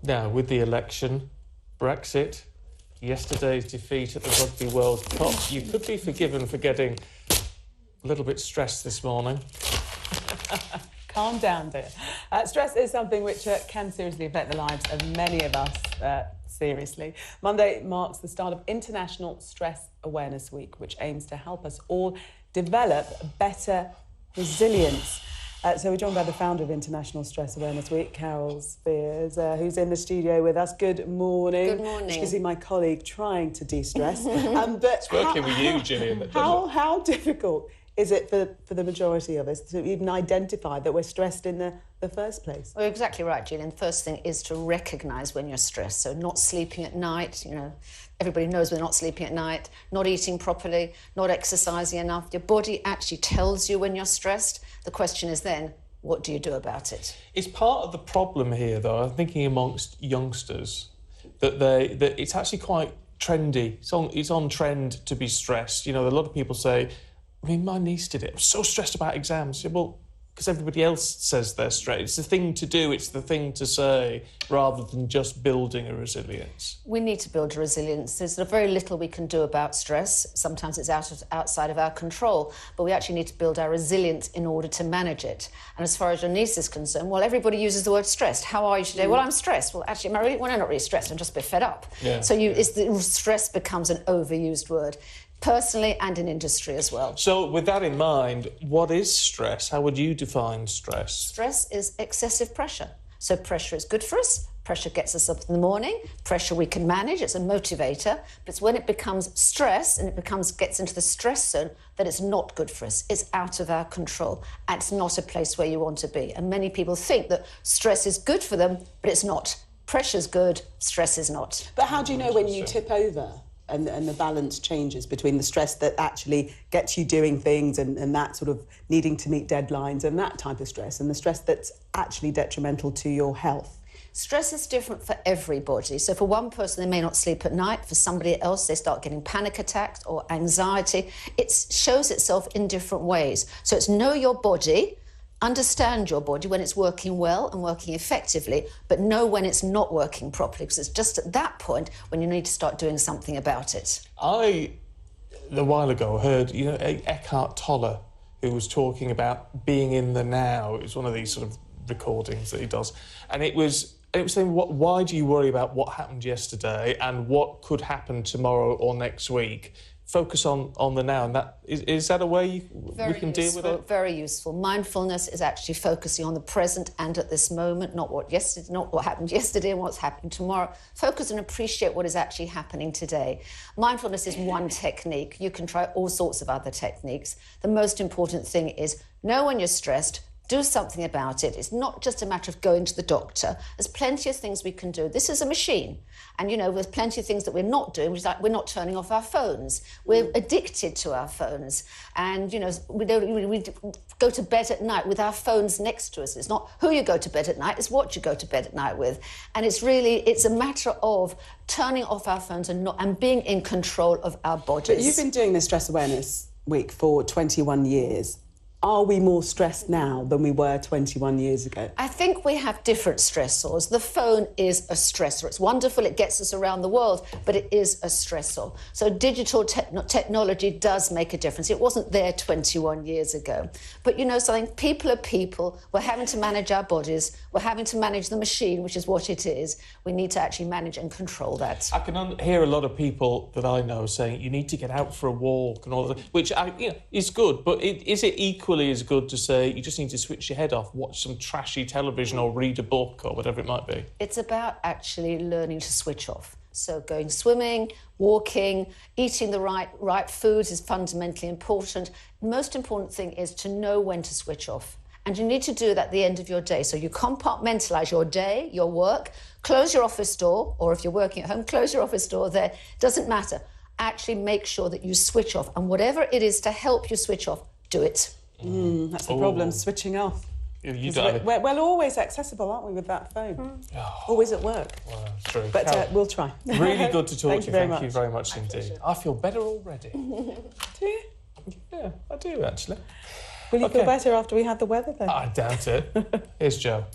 Now, with the election, Brexit, yesterday's defeat at the Rugby World Cup, you could be forgiven for getting a little bit stressed this morning. Calm down, dear. Stress is something which can seriously affect the lives of many of us, seriously. Monday marks the start of International Stress Awareness Week, which aims to help us all develop better resilience. So we're joined by the founder of International Stress Awareness Week, Carole Spiers, who's in the studio with us. Good morning. Good morning. You can see my colleague trying to de-stress. It's working with you, Gillian. How difficult is it for the majority of us to even identify that we're stressed in the first place? Well, you're exactly right, Gillian. The first thing is to recognise when you're stressed. So not sleeping at night, everybody knows we're not sleeping at night, not eating properly, not exercising enough. Your body actually tells you when you're stressed. The question is then, what do you do about it? It's part of the problem here, though, I'm thinking amongst youngsters, that it's actually quite trendy. It's on trend to be stressed. A lot of people say, my niece did it. I'm so stressed about exams. Well, because everybody else says they're stressed. It's the thing to do, it's the thing to say, rather than just building a resilience. We need to build a resilience. There's very little we can do about stress. Sometimes it's outside of our control, but we actually need to build our resilience in order to manage it. And as far as your niece is concerned, well, everybody uses the word stressed. How are you today? Well, I'm stressed. Well, actually, I'm not really stressed. I'm just a bit fed up. Yeah. So stress becomes an overused word, personally and in industry as well. So with that in mind, what is stress? How would you define stress? Stress is excessive pressure. So pressure is good for us. Pressure gets us up in the morning. Pressure we can manage. It's a motivator. But it's when it becomes stress and gets into the stress zone that it's not good for us. It's out of our control. And it's not a place where you want to be. And many people think that stress is good for them, but it's not. Pressure's good, stress is not. But how do you know when you tip over and the balance changes between the stress that actually gets you doing things and that sort of needing to meet deadlines and that type of stress, and the stress that's actually detrimental to your health? Stress is different for everybody. So for one person, they may not sleep at night. For somebody else, they start getting panic attacks or anxiety. It shows itself in different ways. So it's know your body, understand your body when it's working well and working effectively, but know when it's not working properly, because it's just at that point when you need to start doing something about it. A while ago, heard, Eckhart Tolle, who was talking about being in the now. It was one of these sort of recordings that he does. And it was saying, why do you worry about what happened yesterday and what could happen tomorrow or next week? Focus on the now, and is that a way we can deal with it? Very useful. Mindfulness is actually focusing on the present and at this moment, not what happened yesterday and what's happening tomorrow. Focus and appreciate what is actually happening today. Mindfulness is one technique. You can try all sorts of other techniques. The most important thing is know when you're stressed. Do something about it. It's not just a matter of going to the doctor. There's plenty of things we can do. This is a machine. And, there's plenty of things that we're not doing, which is like we're not turning off our phones. We're addicted to our phones. And, we go to bed at night with our phones next to us. It's not who you go to bed at night, it's what you go to bed at night with. And it's a matter of turning off our phones and being in control of our bodies. But you've been doing this Stress Awareness Week for 21 years. Are we more stressed now than we were 21 years ago? I think we have different stressors. The phone is a stressor. It's wonderful, it gets us around the world, but it is a stressor. So digital technology does make a difference. It wasn't there 21 years ago. But something, people are people. We're having to manage our bodies. We're having to manage the machine, which is what it is. We need to actually manage and control that. I can hear a lot of people that I know saying you need to get out for a walk and all that, which is good, but is it equally as good to say you just need to switch your head off, watch some trashy television or read a book or whatever it might be? It's about actually learning to switch off. So going swimming, walking, eating the right foods is fundamentally important. The most important thing is to know when to switch off. And you need to do that at the end of your day. So you compartmentalise your day, your work, close your office door, or if you're working at home, close your office door there. Doesn't matter. Actually make sure that you switch off. And whatever it is to help you switch off, do it. That's the problem, switching off. We're always accessible, aren't we, with that phone? Always at work. Well, true. But we'll try. Really good to talk to you. Thank you very much My indeed. pleasure. I feel better already. Do you? Yeah, I do actually. Will you feel better after we had the weather then? I doubt it. Here's Joe.